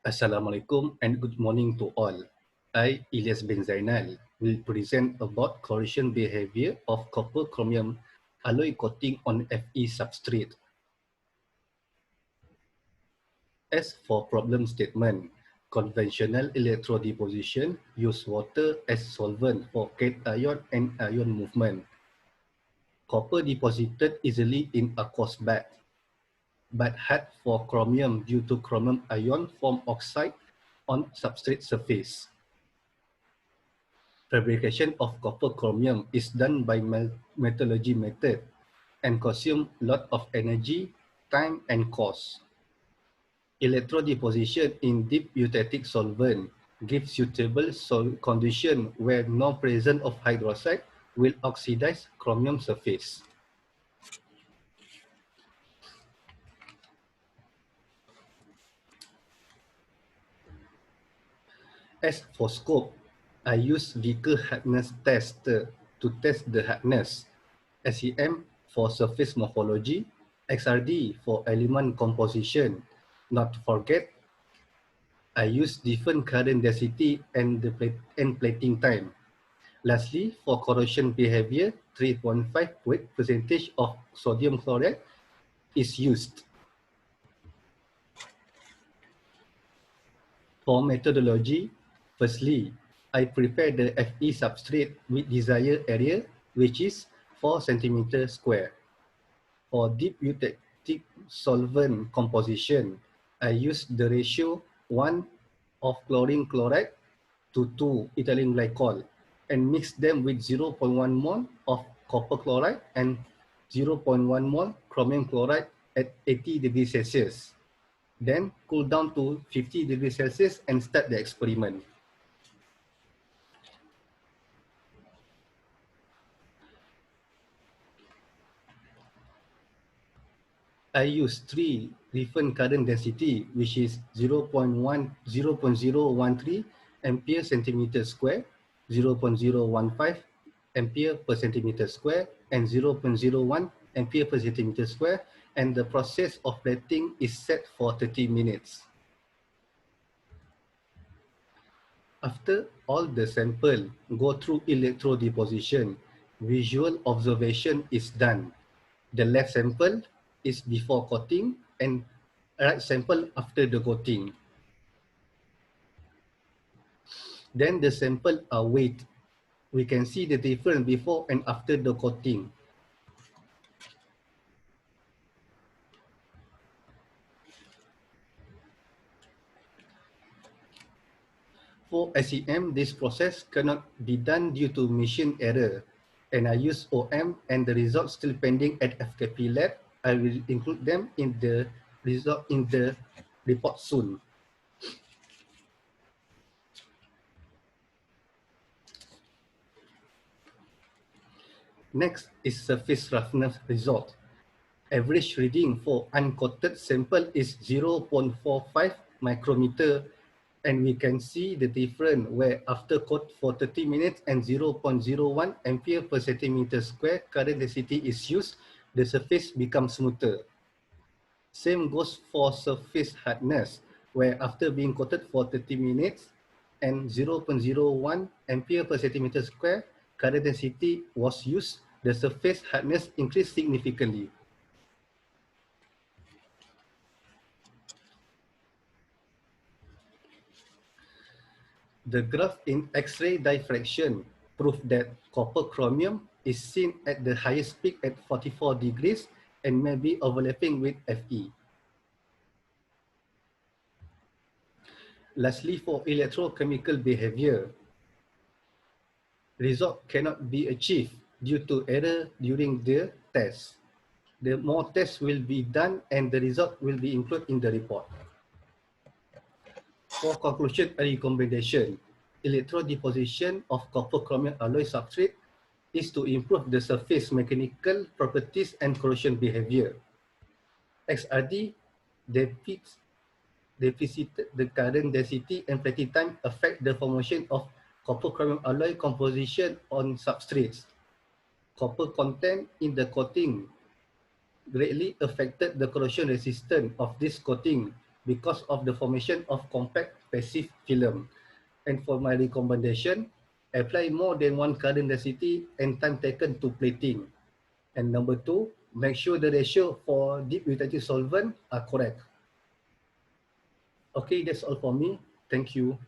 Assalamualaikum and good morning to all. I, Ilyas bin Zainal, will present about corrosion behavior of copper chromium alloy coating on Fe substrate. As for problem statement, conventional electrodeposition use water as solvent for cation and ion movement. Copper deposited easily in aqueous bed, but hard for chromium due to chromium ion form oxide on substrate surface. Fabrication of copper chromium is done by metallurgy method and consume lot of energy, time, and cost. Electrodeposition in deep eutectic solvent gives suitable condition where no presence of hydroxide will oxidize chromium surface. As for scope, I use vehicle hardness tester to test the hardness, SEM for surface morphology, XRD for element composition. Not to forget, I use different current density and plating time. Lastly, for corrosion behavior, 3.5 weight percentage of sodium chloride is used. For methodology, firstly, I prepare the Fe substrate with desired area, which is 4 cm square. For deep eutectic solvent composition, I use the ratio 1 of chlorine chloride to 2 ethylene glycol and mix them with 0.1 mol of copper chloride and 0.1 mol chromium chloride at 80 degrees Celsius. Then cool down to 50 degrees Celsius and start the experiment. I use 3 different current density, which is 0.013 ampere centimeter square, 0.015 ampere per centimeter square, and 0.01 ampere per centimeter square, and the process of plating is set for 30 minutes. After all the sample go through electrodeposition, visual observation is done. The left sample is before coating and right sample after the coating. Then the sample are weighed. We can see the difference before and after the coating. For SEM, this process cannot be done due to machine error, and I use OM and the results still pending at FKP lab. I will include them in the result in the report soon. Next is surface roughness result. Average reading for uncoated sample is 0.45 micrometer, and we can see the difference where after coat for 30 minutes and 0.01 ampere per centimeter square current density is used, the surface becomes smoother. Same goes for surface hardness, where after being coated for 30 minutes and 0.01 ampere per centimeter square current density was used, the surface hardness increased significantly. The graph in X-ray diffraction proved that copper chromium is seen at the highest peak at 44 degrees and may be overlapping with Fe. Lastly, for electrochemical behavior, result cannot be achieved due to error during the test. The more tests will be done and the result will be included in the report. For conclusion and recommendation, electrodeposition of copper chromium alloy substrate is to improve the surface mechanical properties and corrosion behavior. XRD depicts the current density and plating time affect the formation of copper chromium alloy composition on substrates. Copper content in the coating greatly affected the corrosion resistance of this coating because of the formation of compact passive film. And for my recommendation, apply more than one current density and time taken to plating. And number two, make sure the ratio for deep retentive solvent are correct. Okay, that's all for me. Thank you.